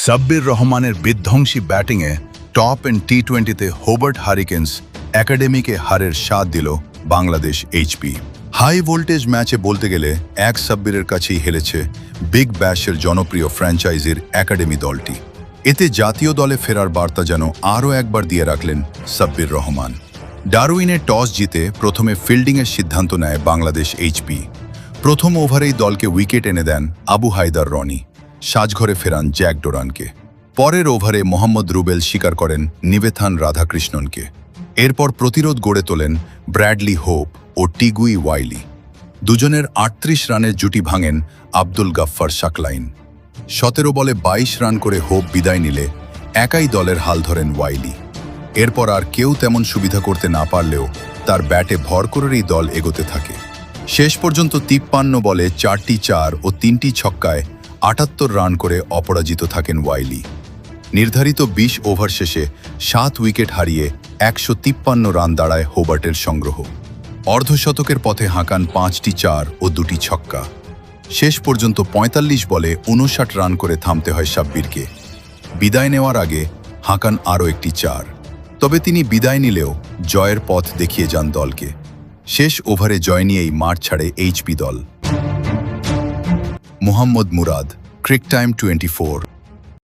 সাব্বির রহমানের বিধ্বংসী ব্যাটিংয়ে টপ এন্ড টি-20তে হোবার্ট হারিকেন্স একাডেমিকে হারের স্বাদ দিল বাংলাদেশ এইচপি। হাই ভোল্টেজ ম্যাচে বলতে গেলে এক সাব্বিরের কাছেই হেরেছে বিগ ব্যাশের জনপ্রিয় ফ্র্যাঞ্চাইজির একাডেমি দলটি। এতে জাতীয় দলে ফেরার বার্তা যেন আরও একবার দিয়ে রাখলেন সাব্বির রহমান। ডারউইনে টস জিতে প্রথমে ফিল্ডিংয়ের সিদ্ধান্ত নেয় বাংলাদেশ এইচপি। প্রথম ওভারেই দলকে উইকেট এনে দেন আবু হায়দার রনি, সাজঘরে ফেরান জ্যাক ডোরানকে। পরের ওভারে মোহাম্মদ রুবেল স্বীকার করেন নিবেথান রাধাকৃষ্ণনকে। এরপর প্রতিরোধ গড়ে তোলেন ব্র্যাডলি হোপ ও টিগুই ওয়াইলি। দুজনের ৩৮ রানের জুটি ভাঙেন আব্দুল গাফফার শাকলাইন। ১৭ বলে ২২ রান করে হোপ বিদায় নিলে একাই দলের হাল ধরেন ওয়াইলি। এরপর আর কেউ তেমন সুবিধা করতে না পারলেও তার ব্যাটে ভর করেই দল এগোতে থাকে। শেষ পর্যন্ত ৫৩ বলে ৪টি ৪ ও ৩টি ছক্কায় ৭৮ রান করে অপরাজিত থাকেন ওয়াইলি। নির্ধারিত ২০ ওভার শেষে ৭ উইকেট হারিয়ে ১৫৩ রান দাঁড়ায় হোবার্টের সংগ্রহ। অর্ধশতকের পথে হাঁকান ৫টি ৪ ও ২টি ছক্কা। শেষ পর্যন্ত ৪৫ বলে ৫৯ রান করে থামতে হয় সাব্বিরকে। বিদায় নেওয়ার আগে হাঁকান আরও একটি ৪। তবে তিনি বিদায় নিলেও জয়ের পথ দেখিয়ে যান দলকে। শেষ ওভারে জয় নিয়েই মাঠ ছাড়ে এইচপি দল। মোহাম্মদ মুরাদ, ক্রিক টাইম 24।